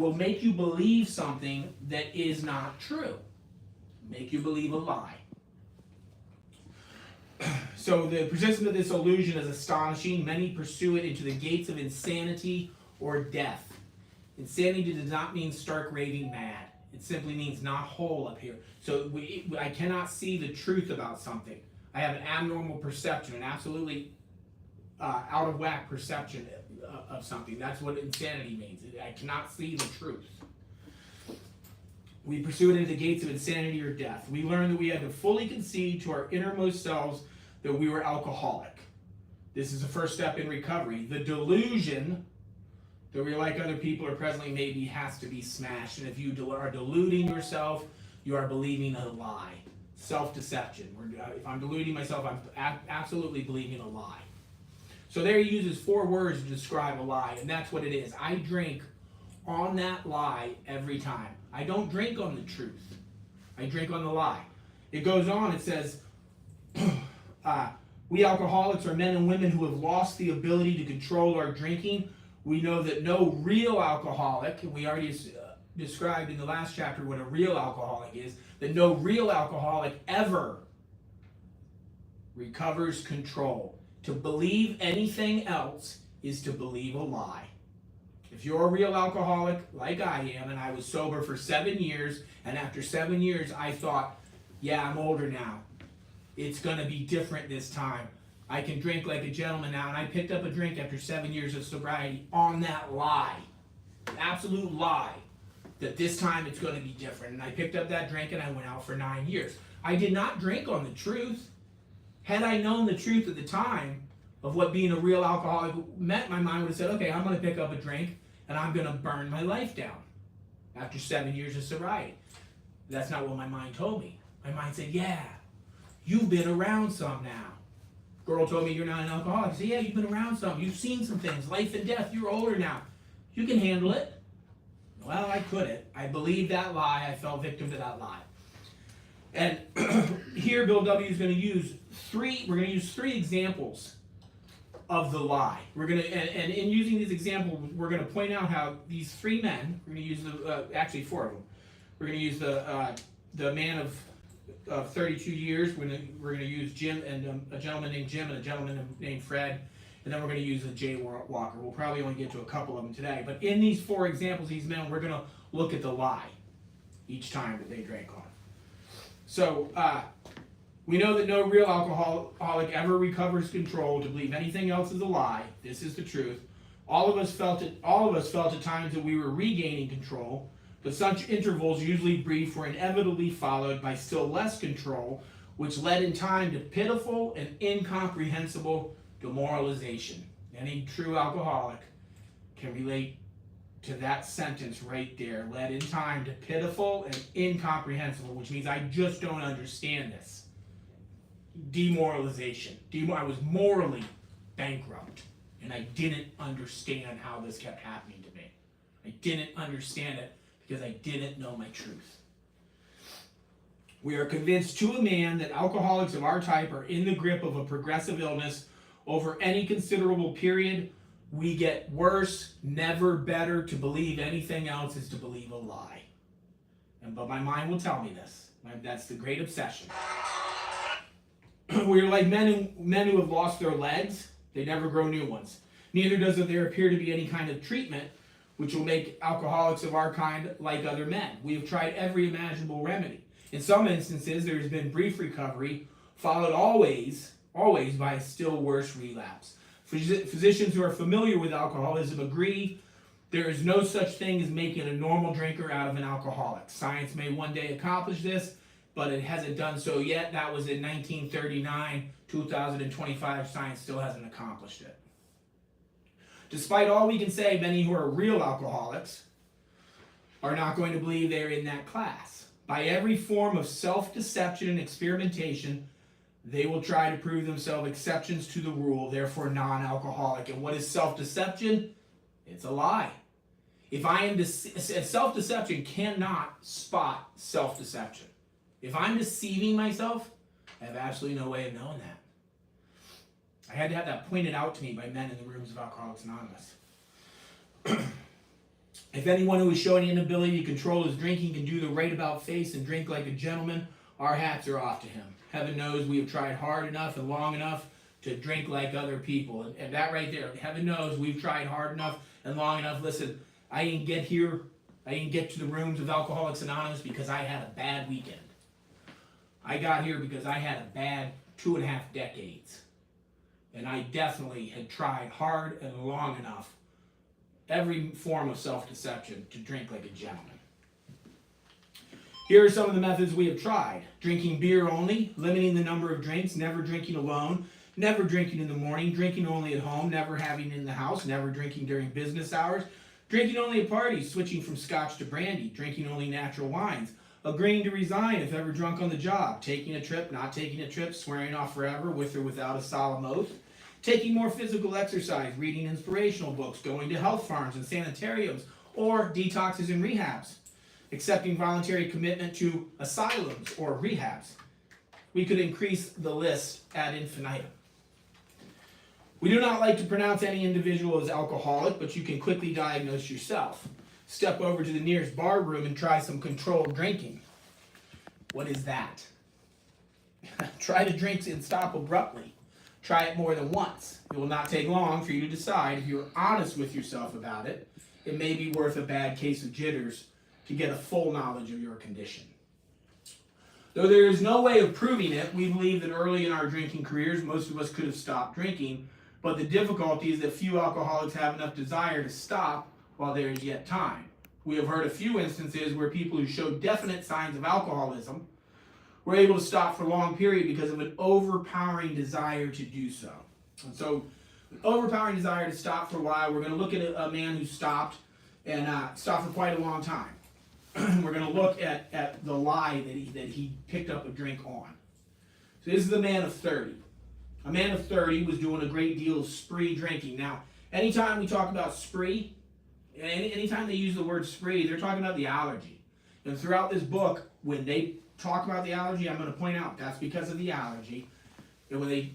will make you believe something that is not true. Make you believe a lie. So the persistence of this illusion is astonishing. Many pursue it into the gates of insanity or death. Insanity does not mean stark raving mad. It simply means not whole up here. So I cannot see the truth about something. I have an abnormal perception, an absolutely out of whack perception of something. That's what insanity means. I cannot see the truth. We pursue it into the gates of insanity or death. We learned that we had to fully concede to our innermost selves that we were alcoholic. This is the first step in recovery. The delusion that we're like other people or presently maybe has to be smashed. And if you are deluding yourself, you are believing a lie. Self-deception. If I'm deluding myself, I'm absolutely believing a lie. So there he uses 4 words to describe a lie, and that's what it is. I drink on that lie every time. I don't drink on the truth. I drink on the lie. It goes on, it says, we alcoholics are men and women who have lost the ability to control our drinking. We know that no real alcoholic, and we already described in the last chapter what a real alcoholic is, that no real alcoholic ever recovers control. To believe anything else is to believe a lie. If you're a real alcoholic, like I am, and I was sober for 7 years, and after 7 years I thought, yeah, I'm older now. It's going to be different this time. I can drink like a gentleman now, and I picked up a drink after 7 years of sobriety on that lie. An absolute lie. That this time it's going to be different. And I picked up that drink and I went out for 9 years. I did not drink on the truth. Had I known the truth at the time of what being a real alcoholic meant, my mind would have said, okay, I'm going to pick up a drink and I'm going to burn my life down after 7 years of sobriety. That's not what my mind told me. My mind said, yeah, you've been around some now. Girl told me you're not an alcoholic. I said, yeah, you've been around some. You've seen some things, life and death. You're older now. You can handle it. Well, I couldn't. I believed that lie. I fell victim to that lie. And here Bill W. is going to use we're going to use 3 examples of the lie. We're going to, and in using these examples, we're going to point out how these 3 men, we're going to use actually 4 of them. We're going to use the man of 32 years. We're going to use Jim and a gentleman named Jim and a gentleman named Fred. And then we're going to use the Jay Walker. We'll probably only get to a couple of them today. But in these 4 examples, these men, we're going to look at the lie each time that they drank on. So we know that no real alcoholic ever recovers control. To believe anything else is a lie. This is the truth. All of us felt at times that we were regaining control, but such intervals, usually brief, were inevitably followed by still less control, which led in time to pitiful and incomprehensible demoralization. Any true alcoholic can relate to that sentence right there. Led in time to pitiful and incomprehensible, which means I just don't understand this. Demoralization. I was morally bankrupt, and I didn't understand how this kept happening to me. I didn't understand it because I didn't know my truth. We are convinced to a man that alcoholics of our type are in the grip of a progressive illness. Over any considerable period, we get worse, never better. To believe anything else is to believe a lie. But my mind will tell me this. That's the great obsession. We are like men who have lost their legs. They never grow new ones. Neither does there appear to be any kind of treatment which will make alcoholics of our kind like other men. We have tried every imaginable remedy. In some instances, there has been brief recovery, followed always by a still worse relapse. Physicians who are familiar with alcoholism agree there is no such thing as making a normal drinker out of an alcoholic. Science may one day accomplish this, but it hasn't done so yet. That was in 1939. 2025, science still hasn't accomplished it. Despite all we can say, many who are real alcoholics are not going to believe they're in that class. By every form of self-deception and experimentation, they will try to prove themselves exceptions to the rule, therefore non-alcoholic. And what is self-deception? It's a lie. Self-deception cannot spot self-deception. If I'm deceiving myself, I have absolutely no way of knowing that. I had to have that pointed out to me by men in the rooms of Alcoholics Anonymous. If anyone who is showing an inability to control his drinking can do the right about face and drink like a gentleman, our hats are off to him. Heaven knows we have tried hard enough and long enough to drink like other people. And that right there, heaven knows we've tried hard enough and long enough. Listen, I didn't get here, I didn't get to the rooms of Alcoholics Anonymous because I had a bad weekend. I got here because I had a bad 2.5 decades. And I definitely had tried hard and long enough every form of self-deception to drink like a gentleman. Here are some of the methods we have tried. Drinking beer only, limiting the number of drinks, never drinking alone, never drinking in the morning, drinking only at home, never having in the house, never drinking during business hours, drinking only at parties, switching from scotch to brandy, drinking only natural wines, agreeing to resign if ever drunk on the job, taking a trip, not taking a trip, swearing off forever with or without a solemn oath, taking more physical exercise, reading inspirational books, going to health farms and sanitariums, or detoxes and rehabs, accepting voluntary commitment to asylums or rehabs. We could increase the list ad infinitum. We do not like to pronounce any individual as alcoholic, but you can quickly diagnose yourself. Step over to the nearest bar room and try some controlled drinking. What is that? Try to drink and stop abruptly. Try it more than once. It will not take long for you to decide. If you're honest with yourself about it, it may be worth a bad case of jitters to get a full knowledge of your condition. Though there is no way of proving it, we believe that early in our drinking careers, most of us could have stopped drinking, but the difficulty is that few alcoholics have enough desire to stop while there is yet time. We have heard a few instances where people who showed definite signs of alcoholism were able to stop for a long period because of an overpowering desire to do so. And so, an overpowering desire to stop for a while. We're going to look at a man who stopped and stopped for quite a long time. We're going to look at the lie that he picked up a drink on. So this is a man of 30. A man of 30 was doing a great deal of spree drinking. Now, anytime we talk about spree, anytime they use the word spree, they're talking about the allergy. And throughout this book, when they talk about the allergy, I'm going to point out that's because of the allergy. And when they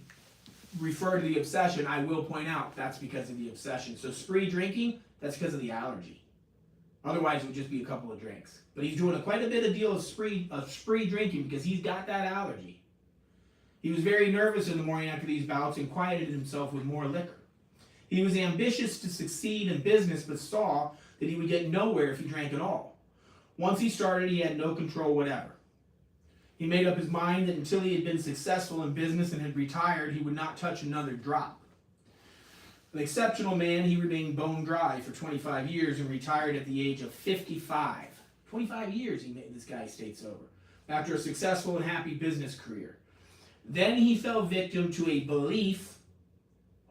refer to the obsession, I will point out that's because of the obsession. So spree drinking, that's because of the allergy. Otherwise, it would just be a couple of drinks. But he's doing quite a bit of deal of spree drinking because he's got that allergy. He was very nervous in the morning after these bouts and quieted himself with more liquor. He was ambitious to succeed in business, but saw that he would get nowhere if he drank at all. Once he started, he had no control whatever. He made up his mind that until he had been successful in business and had retired, he would not touch another drop. An exceptional man, he remained bone dry for 25 years and retired at the age of 55. 25 years this guy stayed sober, after a successful and happy business career. Then he fell victim to a belief,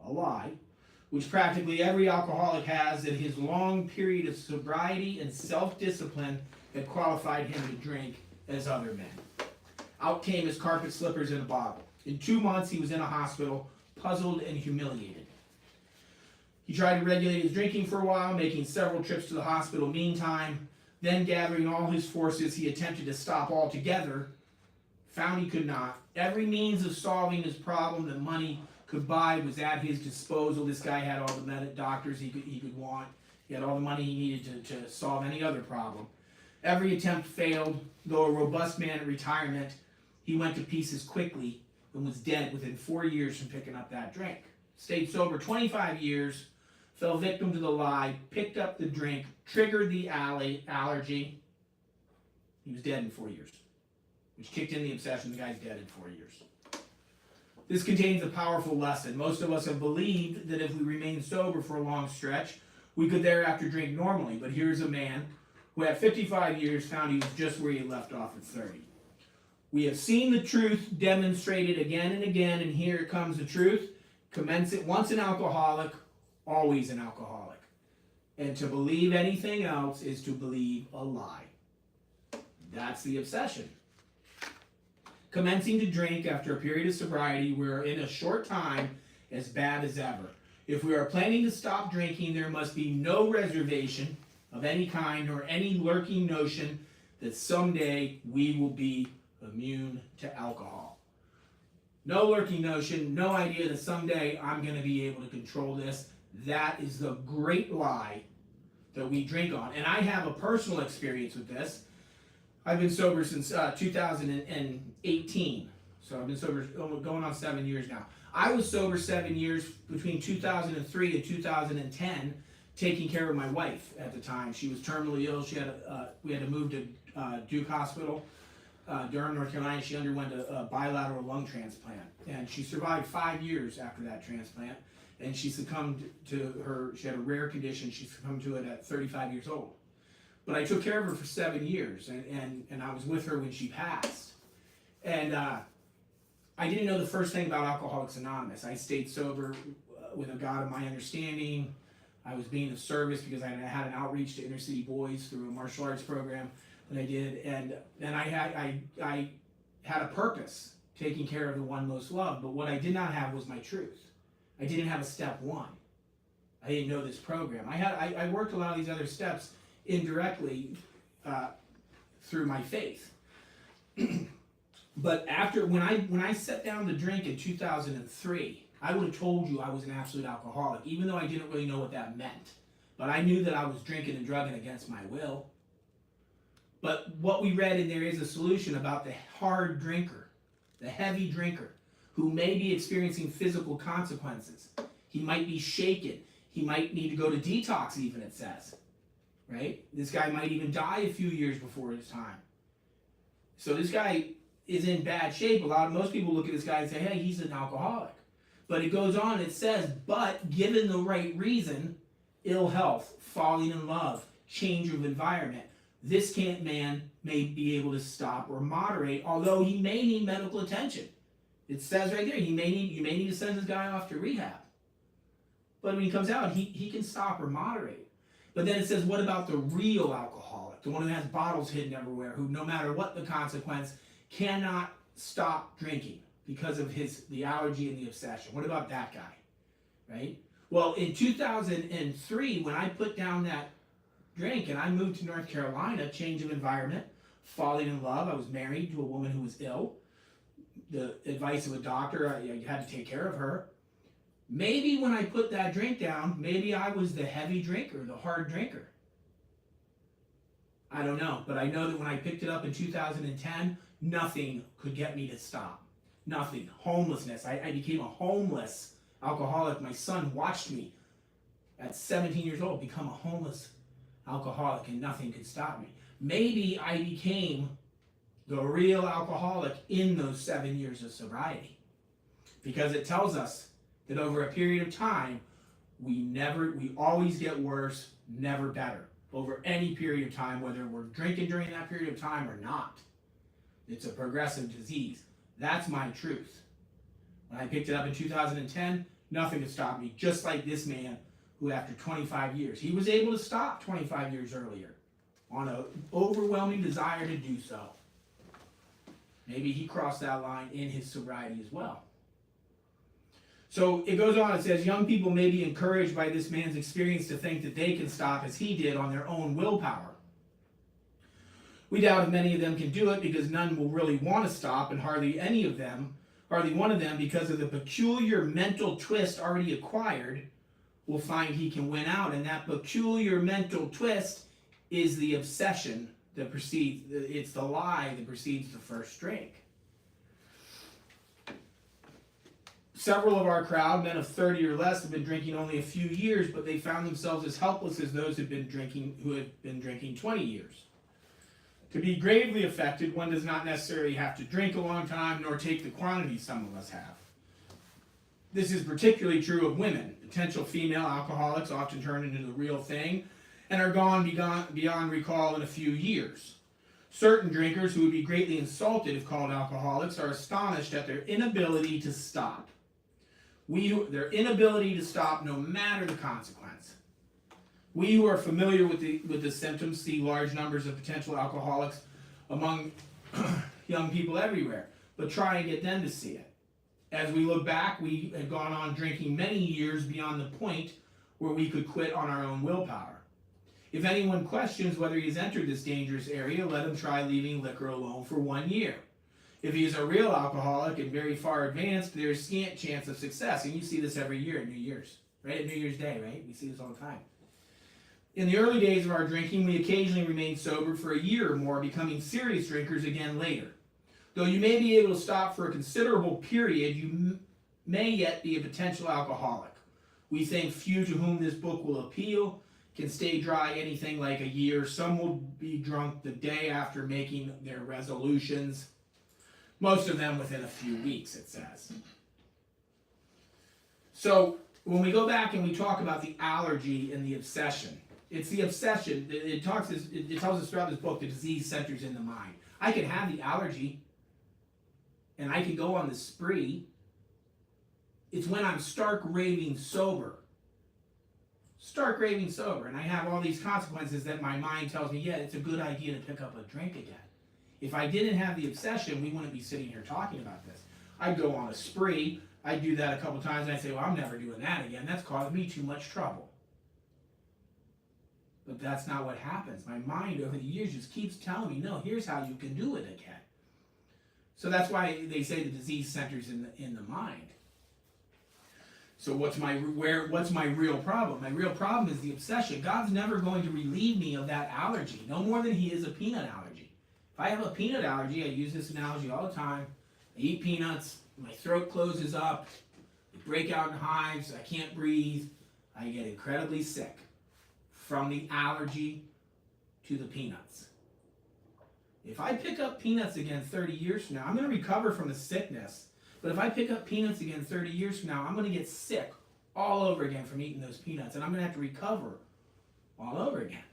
a lie, which practically every alcoholic has, that his long period of sobriety and self-discipline had qualified him to drink as other men. Out came his carpet slippers in a bottle. In 2 months, he was in a hospital, puzzled and humiliated. He tried to regulate his drinking for a while, making several trips to the hospital meantime. Then, gathering all his forces, he attempted to stop altogether, found he could not. Every means of solving his problem that money could buy was at his disposal. This guy had all the doctors he could want. He had all the money he needed to solve any other problem. Every attempt failed. Though a robust man at retirement, he went to pieces quickly and was dead within 4 years from picking up that drink. Stayed sober 25 years, fell victim to the lie, picked up the drink, triggered the allergy. He was dead in 4 years, which kicked in the obsession. The guy's dead in 4 years. This contains a powerful lesson. Most of us have believed that if we remain sober for a long stretch, we could thereafter drink normally. But here's a man who at 55 years found he was just where he left off at 30. We have seen the truth demonstrated again and again, and here comes the truth. Once an alcoholic, always an alcoholic. And to believe anything else is to believe a lie. That's the obsession. Commencing to drink after a period of sobriety, we're in a short time as bad as ever. If we are planning to stop drinking, there must be no reservation of any kind or any lurking notion that someday we will be immune to alcohol. No lurking notion, no idea that someday I'm going to be able to control this. That is the great lie that we drink on. And I have a personal experience with this. I've been sober since 2018. So I've been sober going on 7 years now. I was sober 7 years between 2003 and 2010, taking care of my wife at the time. She was terminally ill. We had to move to Duke Hospital, Durham, North Carolina. She underwent a bilateral lung transplant, and she survived 5 years after that transplant. And she succumbed to she had a rare condition. She succumbed to it at 35 years old. But I took care of her for 7 years, and I was with her when she passed. And I didn't know the first thing about Alcoholics Anonymous. I stayed sober with a God of my understanding. I was being of service because I had an outreach to inner city boys through a martial arts program that I did, and I had a purpose, taking care of the one most loved. But what I did not have was my truth. I didn't have a step one. I didn't know this program. I worked a lot of these other steps indirectly through my faith. But when I sat down to drink in 2003, I would have told you I was an absolute alcoholic, even though I didn't really know what that meant. But I knew that I was drinking and drugging against my will. But what we read in there is a solution about the hard drinker, the heavy drinker, who may be experiencing physical consequences. He might be shaken. He might need to go to detox even, it says. Right? This guy might even die a few years before his time. So this guy is in bad shape. Most people look at this guy and say, hey, he's an alcoholic. But it goes on, it says, but given the right reason, ill health, falling in love, change of environment, this man may be able to stop or moderate, although he may need medical attention. It says right there, you may need to send this guy off to rehab. But when he comes out, he can stop or moderate. But then it says, what about the real alcoholic, the one who has bottles hidden everywhere, who no matter what the consequence, cannot stop drinking because of the allergy and the obsession? What about that guy, right? Well, in 2003, when I put down that drink and I moved to North Carolina, change of environment, falling in love, I was married to a woman who was ill. The advice of a doctor, I had to take care of her. Maybe when I put that drink down, maybe I was the heavy drinker, the hard drinker. I don't know, but I know that when I picked it up in 2010, nothing could get me to stop. Nothing. Homelessness. I became a homeless alcoholic. My son watched me at 17 years old become a homeless alcoholic, and nothing could stop me. Maybe I became the real alcoholic in those 7 years of sobriety, because it tells us that over a period of time, we always get worse, never better. Over any period of time, whether we're drinking during that period of time or not. It's a progressive disease. That's my truth. When I picked it up in 2010, nothing could stop me, just like this man who after 25 years, he was able to stop 25 years earlier on an overwhelming desire to do so. Maybe he crossed that line in his sobriety as well. So it goes on, it says, young people may be encouraged by this man's experience to think that they can stop as he did on their own willpower. We doubt if many of them can do it, because none will really want to stop, and hardly one of them, because of the peculiar mental twist already acquired, will find he can win out. And that peculiar mental twist is the obsession that it's the lie that precedes the first drink. Several of our crowd, men of 30 or less, have been drinking only a few years, but they found themselves as helpless as those who had been drinking 20 years. To be gravely affected, one does not necessarily have to drink a long time, nor take the quantity some of us have. This is particularly true of women. Potential female alcoholics often turn into the real thing and are gone beyond recall in a few years. Certain drinkers who would be greatly insulted if called alcoholics are astonished at their inability to stop. Their inability to stop no matter the consequence. We who are familiar with the symptoms see large numbers of potential alcoholics among young people everywhere, but try and get them to see it. As we look back, we had gone on drinking many years beyond the point where we could quit on our own willpower. If anyone questions whether he has entered this dangerous area, let him try leaving liquor alone for 1 year. If he is a real alcoholic and very far advanced, there is scant chance of success. And you see this every year at New Year's, right? At New Year's Day, right? We see this all the time. In the early days of our drinking, we occasionally remained sober for a year or more, becoming serious drinkers again later. Though you may be able to stop for a considerable period, you may yet be a potential alcoholic. We think few to whom this book will appeal can stay dry anything like a year. Some will be drunk the day after making their resolutions. Most of them within a few weeks, it says. So when we go back and we talk about the allergy and the obsession, it's the obsession. It tells us throughout this book the disease centers in the mind. I can have the allergy and I can go on the spree. It's when I'm stark raving sober. Stark raving sober. And I have all these consequences that my mind tells me, yeah, it's a good idea to pick up a drink again. If I didn't have the obsession, we wouldn't be sitting here talking about this. I'd go on a spree. I'd do that a couple times, and I'd say, well, I'm never doing that again. That's caused me too much trouble. But that's not what happens. My mind over the years just keeps telling me, no, here's how you can do it again. So that's why they say the disease centers in the mind. So what's my real problem? My real problem is the obsession. God's never going to relieve me of that allergy, no more than he is a peanut allergy. If I have a peanut allergy, I use this analogy all the time. I eat peanuts, my throat closes up, I break out in hives, I can't breathe, I get incredibly sick from the allergy to the peanuts. If I pick up peanuts again 30 years from now, I'm going to recover from the sickness. But if I pick up peanuts again 30 years from now, I'm going to get sick all over again from eating those peanuts. And I'm going to have to recover all over again.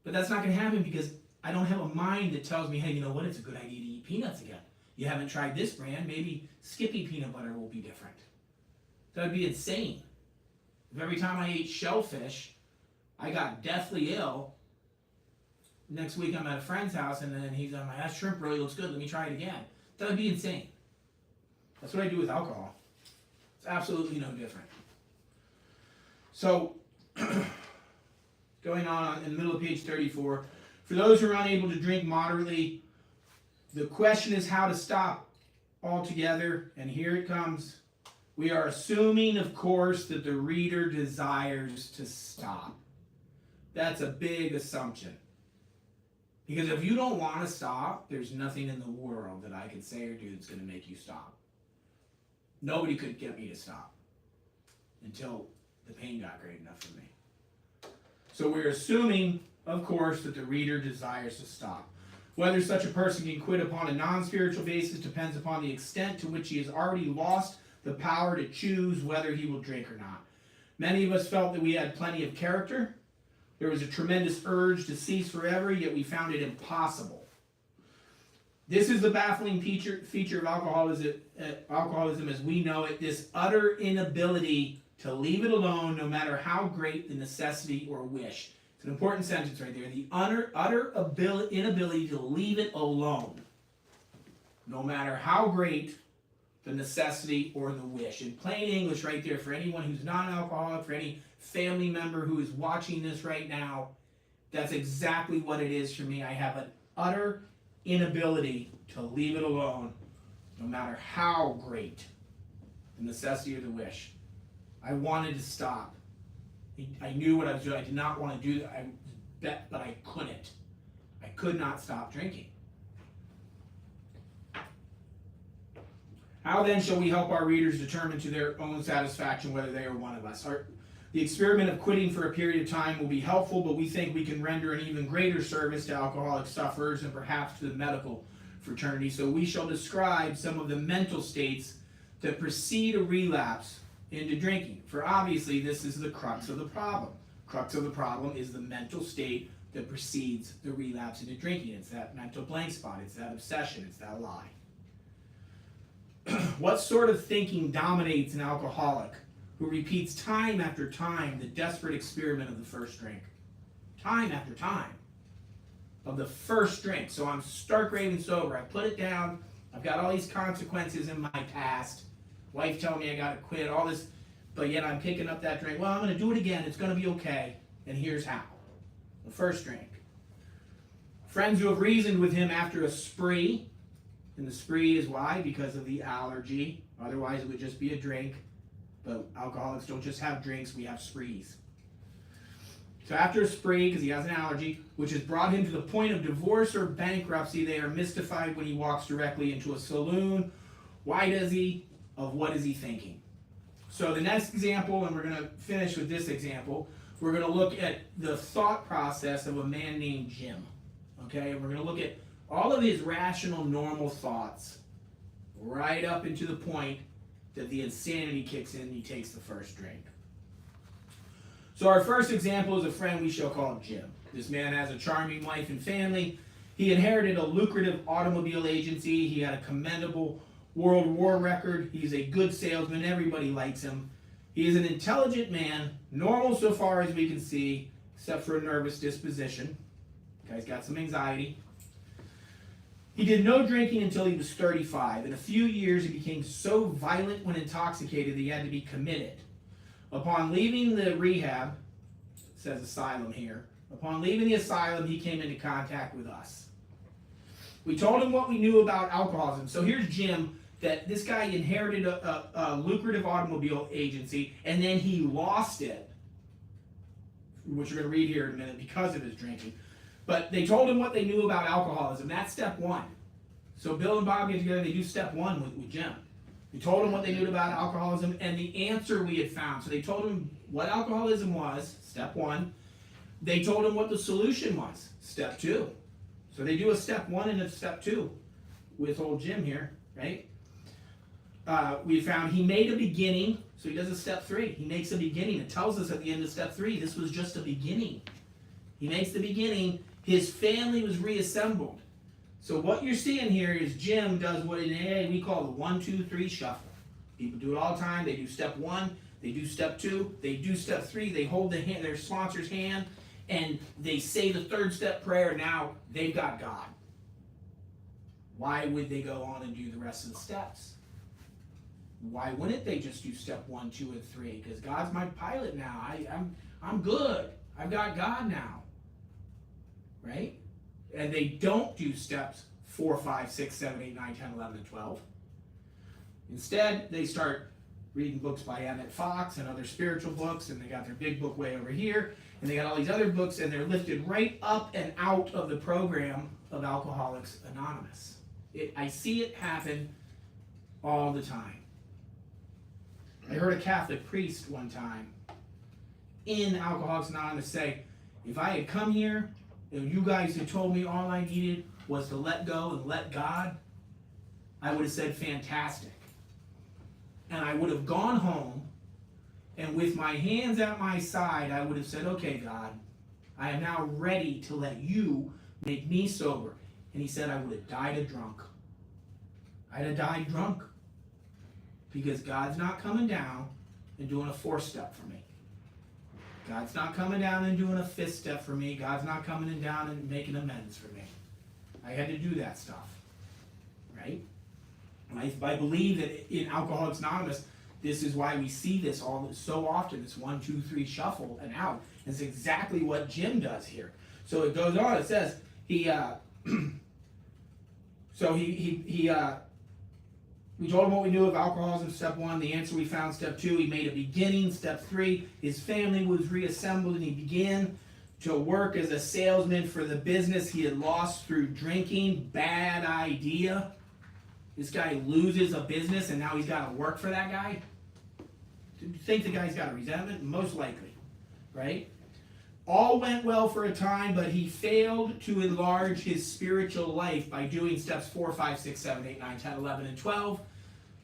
But that's not going to happen because I don't have a mind that tells me, hey, you know what, it's a good idea to eat peanuts again. You haven't tried this brand, maybe Skippy peanut butter will be different. That would be insane. If every time I ate shellfish, I got deathly ill, next week I'm at a friend's house and then he's like, that shrimp really looks good, let me try it again. That would be insane. That's what I do with alcohol. It's absolutely no different. So, going on in the middle of page 34, for those who are unable to drink moderately, the question is how to stop altogether, and here it comes. We are assuming, of course, that the reader desires to stop. That's a big assumption. Because if you don't want to stop, there's nothing in the world that I could say or do that's going to make you stop. Nobody could get me to stop until the pain got great enough for me. So we're assuming, of course, that the reader desires to stop. Whether such a person can quit upon a non-spiritual basis depends upon the extent to which he has already lost the power to choose whether he will drink or not. Many of us felt that we had plenty of character. There was a tremendous urge to cease forever, yet we found it impossible. This is the baffling feature of alcoholism as we know it, this utter inability to leave it alone no matter how great the necessity or wish. It's an important sentence right there. The utter inability to leave it alone no matter how great the necessity or the wish. In plain English right there, for anyone who's not an alcoholic, for any family member who is watching this right now, that's exactly what it is for me. I have an utter inability to leave it alone no matter how great the necessity or the wish. I wanted to stop. I knew what I was doing. I did not want to do that, but I couldn't. I could not stop drinking. How then shall we help our readers determine to their own satisfaction whether they are one of us? The experiment of quitting for a period of time will be helpful, but we think we can render an even greater service to alcoholic sufferers and perhaps to the medical fraternity. So we shall describe some of the mental states that precede a relapse into drinking. For obviously this is the crux of the problem. Crux of the problem is the mental state that precedes the relapse into drinking. It's that mental blank spot. It's that obsession. It's that lie. What sort of thinking dominates an alcoholic who repeats time after time the desperate experiment of the first drink? Time after time of the first drink. So I'm stark raving sober. I put it down. I've got all these consequences in my past. Wife telling me I got to quit, all this, but yet I'm picking up that drink. Well, I'm going to do it again. It's going to be okay. And here's how. The first drink. Friends who have reasoned with him after a spree. And the spree is why? Because of the allergy. Otherwise, it would just be a drink. But alcoholics don't just have drinks, we have sprees. So after a spree, because he has an allergy, which has brought him to the point of divorce or bankruptcy, they are mystified when he walks directly into a saloon. Why does he? Of what is he thinking? So the next example, and we're going to finish with this example, we're going to look at the thought process of a man named Jim. Okay, and we're going to look at all of his rational, normal thoughts right up into the point that the insanity kicks in and he takes the first drink. So our first example is a friend we shall call Jim. This man has a charming wife and family. He inherited a lucrative automobile agency. He had a commendable World War record. He's a good salesman. Everybody likes him. He is an intelligent man, normal so far as we can see, except for a nervous disposition. The guy's got some anxiety. He did no drinking until he was 35. In a few years, he became so violent when intoxicated that he had to be committed. Upon leaving the rehab, it says asylum here, upon leaving the asylum, he came into contact with us. We told him what we knew about alcoholism. So here's Jim, that this guy inherited a lucrative automobile agency, and then he lost it, which we're going to read here in a minute, because of his drinking. But they told him what they knew about alcoholism. That's step one. So Bill and Bob get together, they do step one with Jim. We told him what they knew about alcoholism and the answer we had found. So they told him what alcoholism was, step one. They told him what the solution was, step two. So they do a step one and a step two with old Jim here, right? We found he made a beginning, so he does a step three. He makes a beginning. It tells us at the end of step three, this was just a beginning. He makes the beginning. His family was reassembled. So what you're seeing here is Jim does what in AA we call the 1, 2, 3 shuffle. People do it all the time. They do step one, they do step two, they do step three, they hold their sponsor's hand, and they say the third step prayer. Now they've got God. Why would they go on and do the rest of the steps? Why wouldn't they just do step 1, 2, and 3? Because God's my pilot now. I'm good. I've got God now. Right? And they don't do steps 4, 5, 6, 7, 8, 9, 10, 11, and 12. Instead, they start reading books by Emmett Fox and other spiritual books, and they got their big book way over here, and they got all these other books, and they're lifted right up and out of the program of Alcoholics Anonymous. I see it happen all the time. I heard a Catholic priest one time in Alcoholics Anonymous say, if I had come here and you guys had told me all I needed was to let go and let God, I would have said fantastic. And I would have gone home, and with my hands at my side, I would have said, okay, God, I am now ready to let you make me sober. And he said I would have died a drunk. I'd have died drunk. Because God's not coming down and doing a 4th step for me. God's not coming down and doing a 5th step for me. God's not coming down and making amends for me. I had to do that stuff. Right? And I believe that in Alcoholics Anonymous, this is why we see this all so often, this 1, 2, 3 shuffle and out. And it's exactly what Jim does here. So it goes on, it says, we told him what we knew of alcoholism, step 1. The answer we found, step 2. He made a beginning, step 3. His family was reassembled, and he began to work as a salesman for the business he had lost through drinking. Bad idea. This guy loses a business, and now he's got to work for that guy. Do you think the guy's got a resentment? Most likely, right? All went well for a time, but he failed to enlarge his spiritual life by doing steps 4, 5, 6, 7, 8, 9, 10, 11, and 12.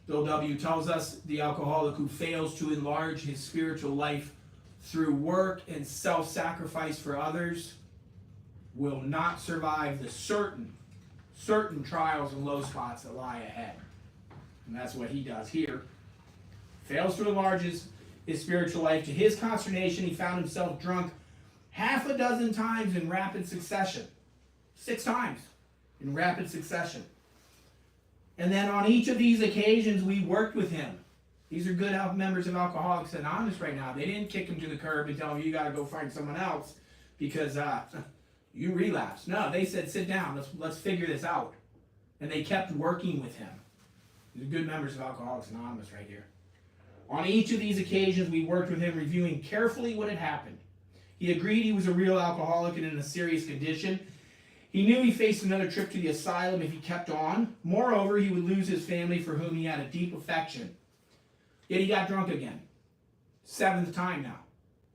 Bill W. tells us the alcoholic who fails to enlarge his spiritual life through work and self-sacrifice for others will not survive the certain trials and low spots that lie ahead. And that's what he does here. Fails to enlarge his spiritual life. To his consternation, he found himself drunk half a dozen times in rapid succession. 6 times in rapid succession. And then on each of these occasions, we worked with him. These are good members of Alcoholics Anonymous right now. They didn't kick him to the curb and tell him, you got to go find someone else because you relapsed. No, they said, sit down. Let's figure this out. And they kept working with him. These are good members of Alcoholics Anonymous right here. On each of these occasions, we worked with him, reviewing carefully what had happened. He agreed he was a real alcoholic and in a serious condition. He knew he faced another trip to the asylum if he kept on. Moreover, he would lose his family for whom he had a deep affection. Yet he got drunk again. 7th time now.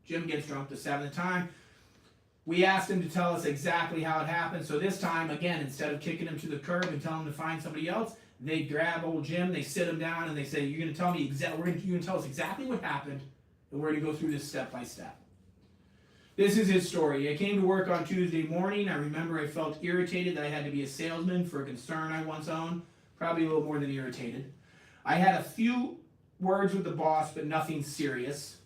Jim gets drunk the 7th time. We asked him to tell us exactly how it happened. So this time, again, instead of kicking him to the curb and telling him to find somebody else, they grab old Jim, they sit him down, and they say, "You're going to tell me you're going to tell us exactly what happened, and we're going to go through this step by step." This is his story. I came to work on Tuesday morning. I remember I felt irritated that I had to be a salesman for a concern I once owned. Probably a little more than irritated. I had a few words with the boss, but nothing serious.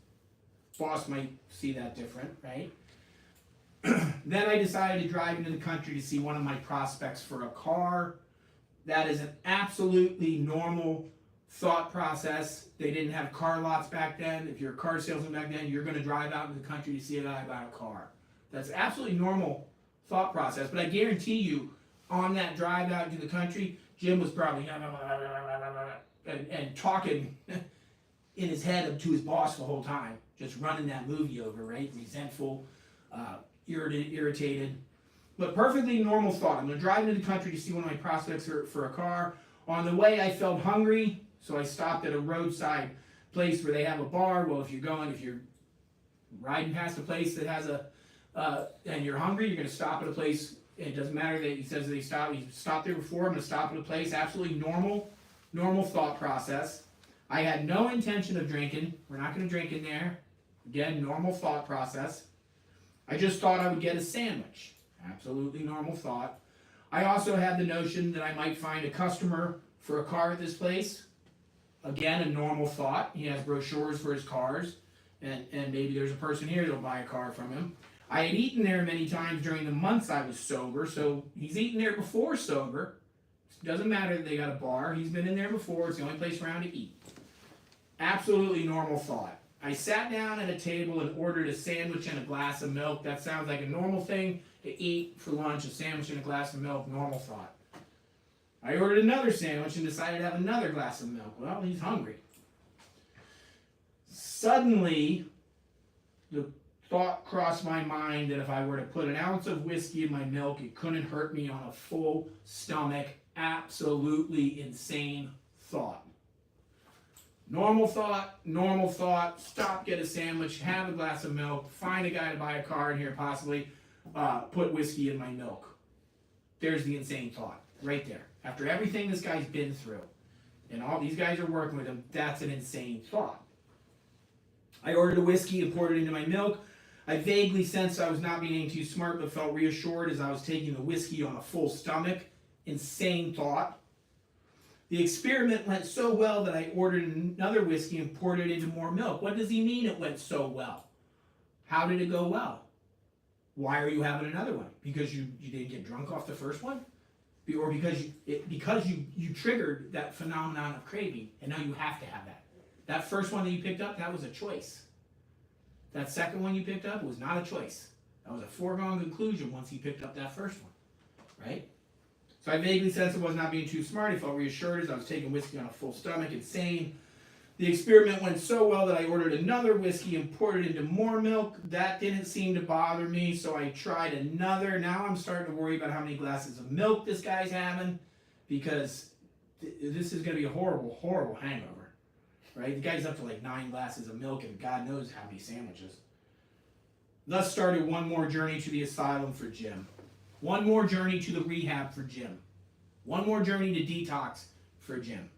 Boss might see that different, right? Then I decided to drive into the country to see one of my prospects for a car. That is an absolutely normal thought process. They didn't have car lots back then. If you're a car salesman back then, you're going to drive out into the country to see a guy about a car. That's absolutely normal thought process. But I guarantee you, on that drive out into the country, Jim was probably and talking in his head to his boss the whole time, just running that movie over, right? Resentful, irritated. But perfectly normal thought. I'm going to drive into the country to see one of my prospects for a car. On the way, I felt hungry, so I stopped at a roadside place where they have a bar. Well, if you're riding past a place that has and you're hungry, you're going to stop at a place. It doesn't matter that he says he stopped there before. I'm going to stop at a place. Absolutely normal thought process. I had no intention of drinking. We're not going to drink in there. Again, normal thought process. I just thought I would get a sandwich. Absolutely normal thought. I also had the notion that I might find a customer for a car at this place. Again, a normal thought. He has brochures for his cars, and maybe there's a person here that'll buy a car from him. I had eaten there many times during the months I was sober, so he's eaten there before sober. It doesn't matter that they got a bar. He's been in there before. It's the only place around to eat. Absolutely normal thought. I sat down at a table and ordered a sandwich and a glass of milk. That sounds like a normal thing to eat for lunch, a sandwich and a glass of milk, normal thought. I ordered another sandwich and decided to have another glass of milk. Well, he's hungry. Suddenly, the thought crossed my mind that if I were to put an ounce of whiskey in my milk, it couldn't hurt me on a full stomach. Absolutely insane thought. Normal thought, stop, get a sandwich, have a glass of milk, find a guy to buy a car in here possibly, put whiskey in my milk. There's the insane thought, right there. After everything this guy's been through, and all these guys are working with him, that's an insane thought. I ordered a whiskey and poured it into my milk. I vaguely sensed I was not being too smart, but felt reassured as I was taking the whiskey on a full stomach. Insane thought. The experiment went so well that I ordered another whiskey and poured it into more milk. What does he mean it went so well? How did it go well? Why are you having another one? Because you didn't get drunk off the first one? Or because you triggered that phenomenon of craving, and now you have to have that. That first one that you picked up, that was a choice. That second one you picked up was not a choice. That was a foregone conclusion once he picked up that first one, right? So I vaguely sensed I was not being too smart. I felt reassured as I was taking whiskey on a full stomach. Insane. The experiment went so well that I ordered another whiskey and poured it into more milk. That didn't seem to bother me, so I tried another. Now I'm starting to worry about how many glasses of milk this guy's having, because this is going to be a horrible, horrible hangover, right? The guy's up to like 9 glasses of milk and God knows how many sandwiches. Thus started one more journey to the asylum for Jim. One more journey to the rehab for Jim. One more journey to detox for Jim.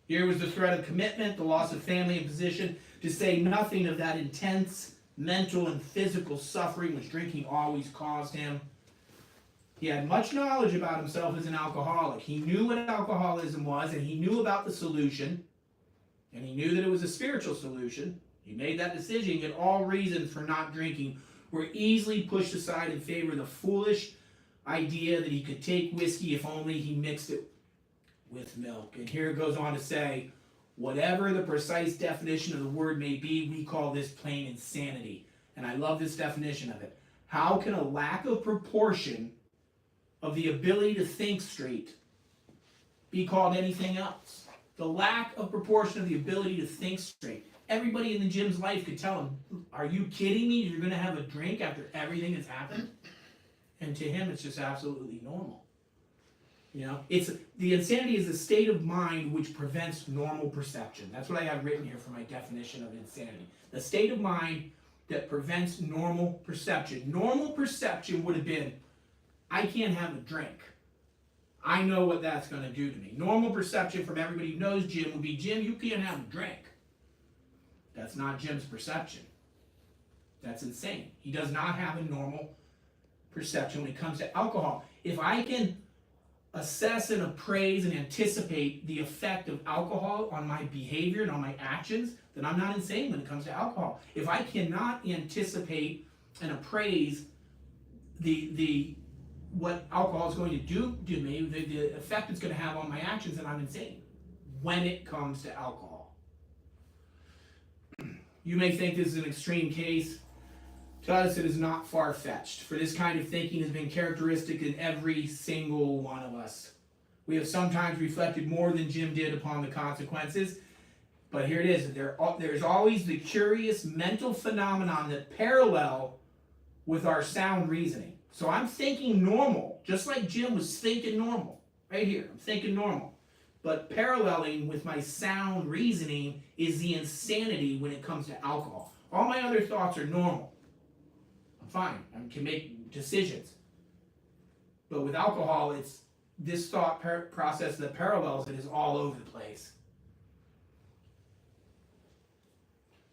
Here was the threat of commitment, the loss of family and position, to say nothing of that intense mental and physical suffering which drinking always caused him. He had much knowledge about himself as an alcoholic. He knew what alcoholism was, and he knew about the solution, and he knew that it was a spiritual solution. He made that decision, yet all reasons for not drinking were easily pushed aside in favor of the foolish idea that he could take whiskey if only he mixed it with milk. And here it goes on to say, whatever the precise definition of the word may be, we call this plain insanity. And I love this definition of it. How can a lack of proportion of the ability to think straight be called anything else? The lack of proportion of the ability to think straight. everybody in the Jim's life could tell him, are you kidding me? You're going to have a drink after everything that's happened? And to him, it's just absolutely normal. It's the insanity is a state of mind which prevents normal perception. That's what I have written here for my definition of insanity. The state of mind that prevents normal perception. Normal perception would have been, I can't have a drink. I know what that's going to do to me. Normal perception from everybody who knows Jim would be, Jim, you can't have a drink. That's not Jim's perception. That's insane. He does not have a normal perception when it comes to alcohol. If I can assess and appraise and anticipate the effect of alcohol on my behavior and on my actions, then I'm not insane when it comes to alcohol. If I cannot anticipate and appraise the what alcohol is going to do to me, the effect it's going to have on my actions, then I'm insane when it comes to alcohol. You may think this is an extreme case. To us, it is not far-fetched, for this kind of thinking has been characteristic in every single one of us. We have sometimes reflected more than Jim did upon the consequences, but here it is. There's always the curious mental phenomenon that parallel with our sound reasoning. So I'm thinking normal, just like Jim was thinking normal. Right here, I'm thinking normal. But paralleling with my sound reasoning is the insanity when it comes to alcohol. All my other thoughts are normal. Fine, I can make decisions. But with alcohol, it's this thought process that parallels it is all over the place.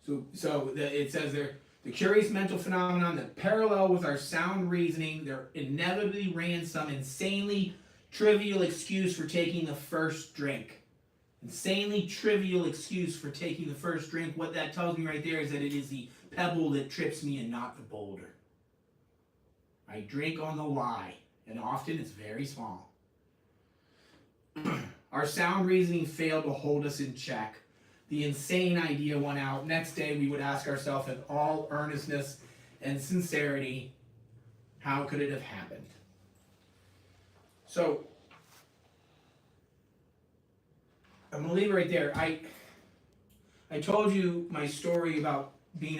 So it says there, the curious mental phenomenon that parallel with our sound reasoning, there inevitably ran some insanely trivial excuse for taking the first drink. Insanely trivial excuse for taking the first drink. What that tells me right there is that it is the pebble that trips me and not the boulder. I drink on the lie, and often it's very small. Our sound reasoning failed to hold us in check. The insane idea won out. Next day, we would ask ourselves in all earnestness and sincerity, how could it have happened? So, I'm going to leave it right there. I told you my story about being